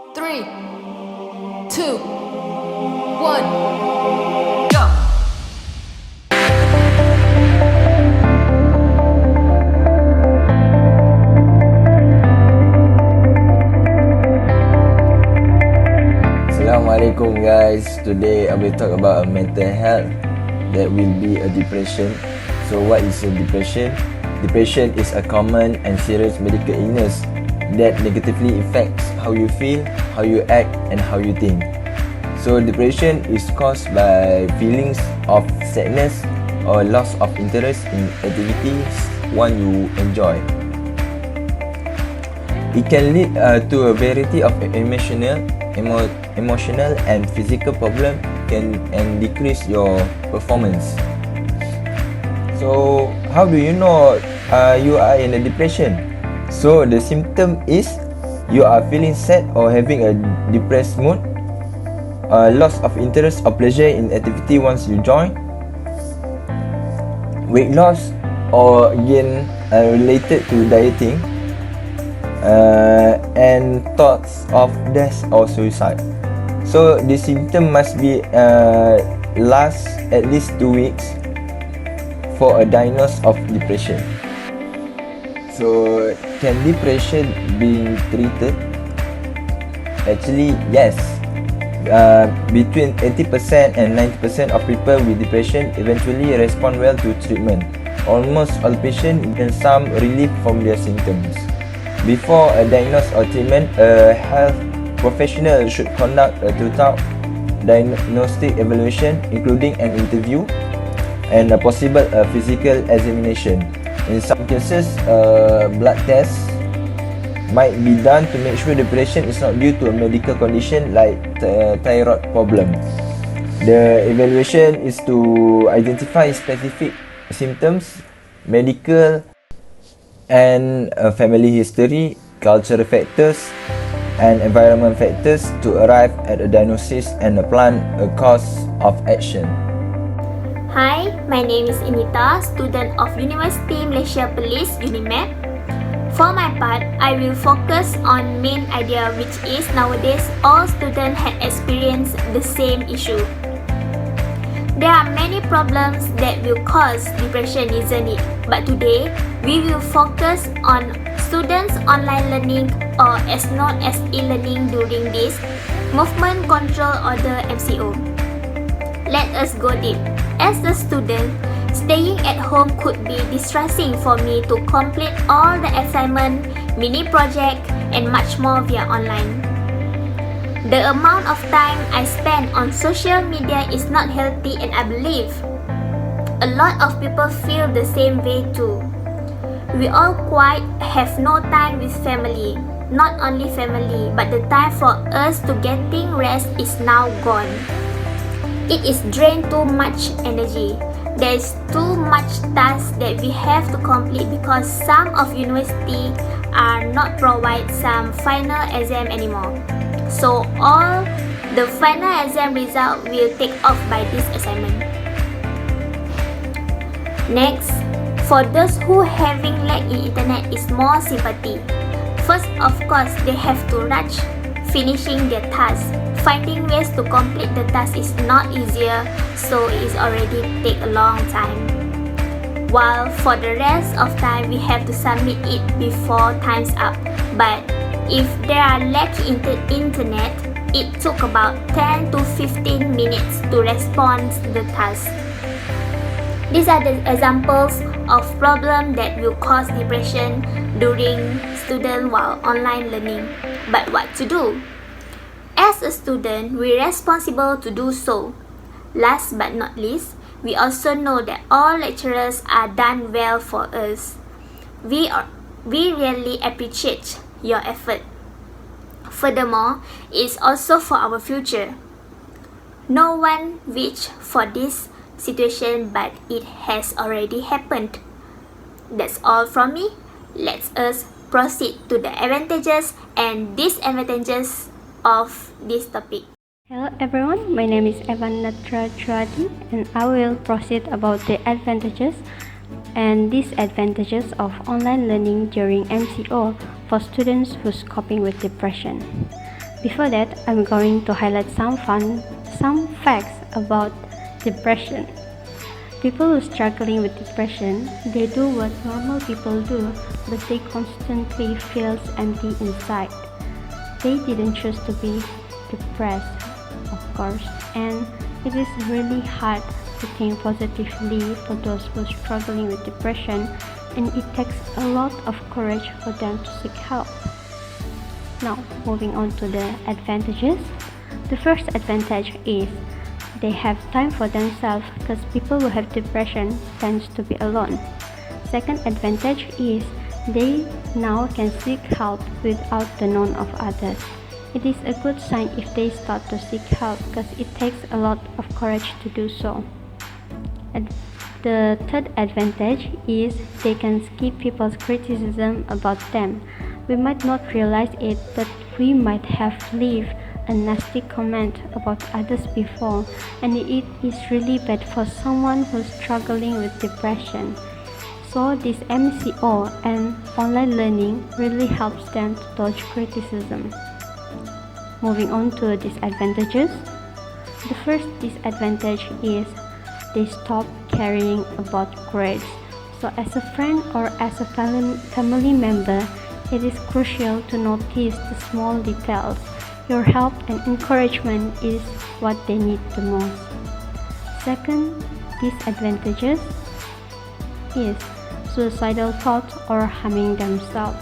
3, 2, 1, go! Assalamualaikum guys. Today I will talk about a mental health that will be a depression. So what is a depression? Depression is a common and serious medical illness that negatively affects how you feel, how you act and how you think. So depression is caused by feelings of sadness or loss of interest in activities one you enjoy. It can lead to a variety of emotional and physical problem and decrease your performance. So how do you know you are in a depression? So the symptom is you are feeling sad or having a depressed mood, loss of interest or pleasure in activity once you join, weight loss or gain related to dieting, and thoughts of death or suicide. So the symptom must be last at least 2 weeks for a diagnosis of depression. So can depression be treated? Actually yes. Between 80% and 90% of people with depression eventually respond well to treatment. Almost all patients get some relief from their symptoms. Before a diagnosis or treatment, a health professional should conduct a thorough diagnostic evaluation, including an interview and a possible physical examination. In some cases, blood tests might be done to make sure depression is not due to a medical condition like thyroid problem. The evaluation is to identify specific symptoms, medical and family history, cultural factors and environment factors to arrive at a diagnosis and plan a course of action. Hi, my name is Inita, student of University Malaysia Police UNIMAP. For my part, I will focus on main idea, which is nowadays all students have experienced the same issue. There are many problems that will cause depression, isn't it? But today, we will focus on students' online learning, or as known as e-learning during this Movement Control Order MCO. Let us go deep. As a student, staying at home could be distressing for me to complete all the assignment, mini project and much more via online. The amount of time I spend on social media is not healthy, and I believe a lot of people feel the same way too. We all quite have no time with family. Not only family, but the time for us to getting rest is now gone. It is drained too much energy. There is too much tasks that we have to complete because some of university are not provide some final exam anymore. So all the final exam result will take off by this assignment. Next, for those who having lag in internet is more sympathy. First, of course, they have to rush finishing their task. Finding ways to complete the task is not easier, so it already take a long time. While for the rest of time, we have to submit it before time's up. But if there are lag in the internet, it took about 10 to 15 minutes to respond to the task. These are the examples of problems that will cause depression during student while online learning. But what to do? As a student, we are responsible to do so. Last but not least, we also know that all lecturers are done well for us. We really appreciate your effort. Furthermore, it's also for our future. No one wished for this situation, but it has already happened. That's all from me. Let us proceed to the advantages and disadvantages of this topic. Hello everyone, my name is Evan Natrajwadi and I will proceed about the advantages and disadvantages of online learning during MCO for students who's coping with depression. Before that, I'm going to highlight some facts about depression. People who are struggling with depression, they do what normal people do, but they constantly feel empty inside. They didn't choose to be depressed, of course, and it is really hard to think positively for those who are struggling with depression, and it takes a lot of courage for them to seek help. Now, moving on to the advantages. The first advantage is they have time for themselves, because people who have depression tends to be alone. Second advantage is they now can seek help without the known of others. It is a good sign if they start to seek help, because it takes a lot of courage to do so. And the third advantage is they can skip people's criticism about them. We might not realize it, but we might have left a nasty comment about others before, and it is really bad for someone who's struggling with depression. So this MCO and online learning really helps them to dodge criticism. Moving on to disadvantages. The first disadvantage is they stop caring about grades. So as a friend or as a family member, it is crucial to notice the small details. Your help and encouragement is what they need the most. Second disadvantages is suicidal thoughts or harming themselves.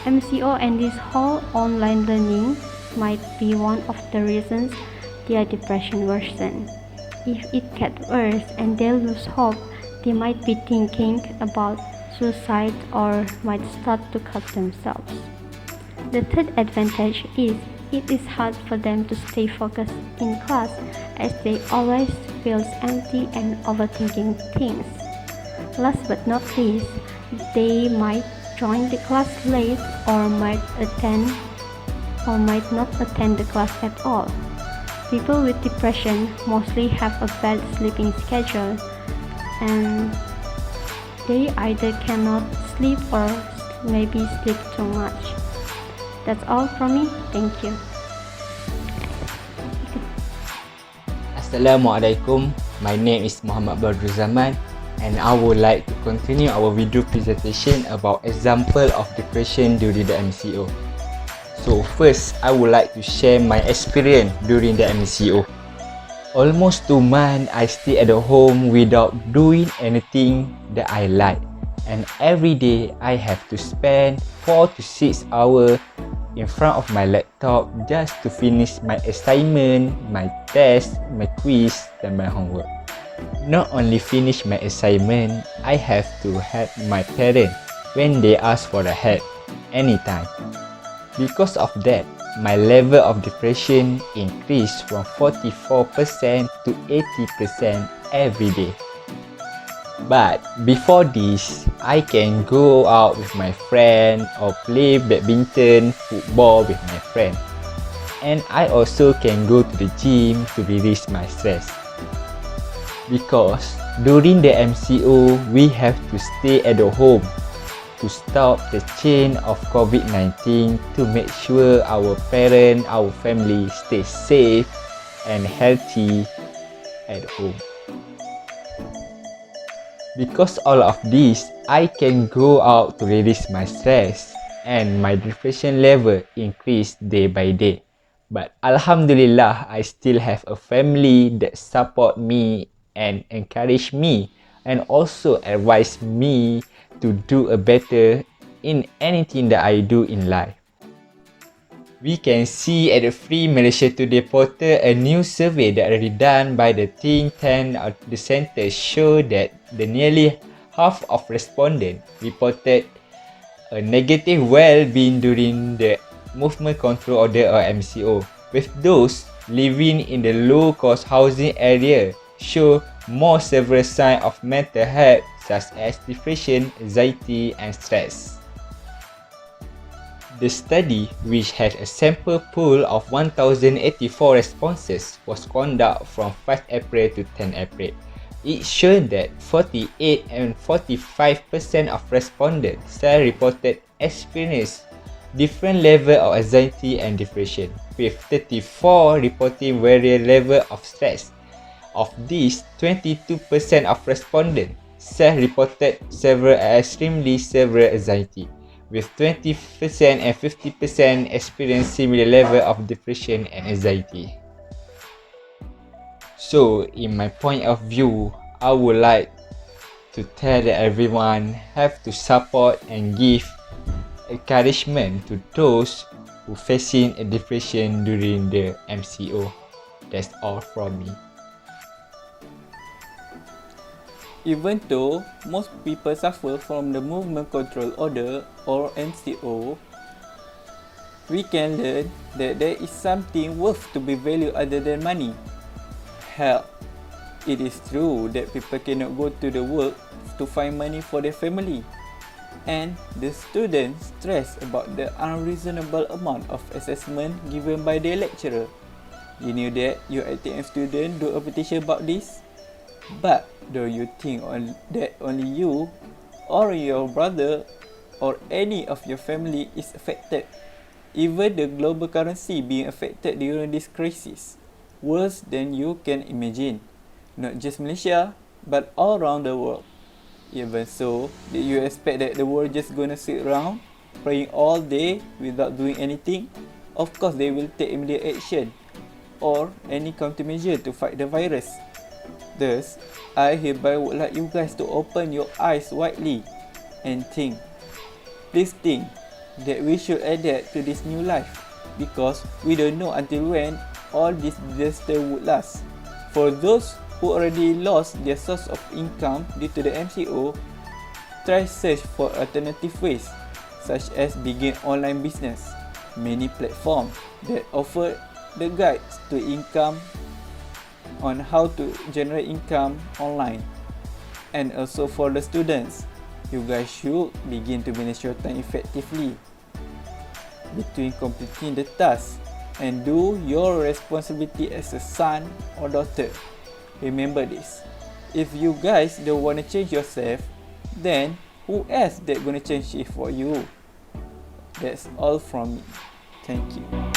MCO and this whole online learning might be one of the reasons their depression worsens. If it gets worse and they lose hope, they might be thinking about suicide or might start to cut themselves. The third advantage is it is hard for them to stay focused in class, as they always feel empty and overthinking things. Last but not least, they might join the class late or might not attend the class at all. People with depression mostly have a bad sleeping schedule, and they either cannot sleep or maybe sleep too much. That's all from me. Thank you. Assalamualaikum. My name is Muhammad Badruzaman, and I would like to continue our video presentation about example of depression during the MCO. So first, I would like to share my experience during the MCO. Almost 2 months, I stay at home without doing anything that I like. And every day, I have to spend 4 to 6 hours in front of my laptop just to finish my assignment, my test, my quiz, and my homework. Not only finish my assignment, I have to help my parents when they ask for the help anytime. Because of that, my level of depression increased from 44% to 80% every day. But before this, I can go out with my friend or play badminton, football with my friend. And I also can go to the gym to release my stress. Because during the MCO, we have to stay at the home to stop the chain of COVID-19, to make sure our parents, our family stay safe and healthy at home. Because all of this, I can go out to release my stress, and my depression level increased day by day. But Alhamdulillah, I still have a family that support me and encourage me, and also advise me to do a better in anything that I do in life. We can see at the Free Malaysia Today portal a new survey that already done by the think tank of the center show that the nearly half of respondents reported a negative well-being during the Movement Control Order or MCO, with those living in the low-cost housing area show more severe signs of mental health such as depression, anxiety, and stress. The study, which had a sample pool of 1,084 responses, was conducted from 5 April to 10 April. It showed that 48 and 45% of respondents reported experience different level of anxiety and depression, with 34 reporting various level of stress. Of these, 22% of respondents self-reported several extremely severe anxiety, with 20% and 50% experience similar level of depression and anxiety. So, in my point of view, I would like to tell that everyone have to support and give encouragement to those who facing a depression during the MCO. That's all from me. Even though most people suffer from the Movement Control Order or MCO, we can learn that there is something worth to be valued other than money. Help. It is true that people cannot go to the work to find money for their family, and the students stress about the unreasonable amount of assessment given by their lecturer. You knew that your ATM student do a petition about this? But do you think that only you or your brother or any of your family is affected? Even the global currency being affected during this crisis, worse than you can imagine. Not just Malaysia, but all around the world. Even so, did you expect that the world just gonna sit around, praying all day without doing anything? Of course they will take immediate action, or any countermeasure to fight the virus. Thus, I hereby would like you guys to open your eyes widely and think. Please think that we should adapt to this new life, because we don't know until when all this disaster would last. For those who already lost their source of income due to the MCO, try search for alternative ways, such as begin online business. Many platforms that offer the guides to income on how to generate income online. And also for the students, you guys should begin to manage your time effectively between completing the task and do your responsibility as a son or daughter. Remember this, if you guys don't want to change yourself, then who else that gonna change it for you? That's all from me. Thank you.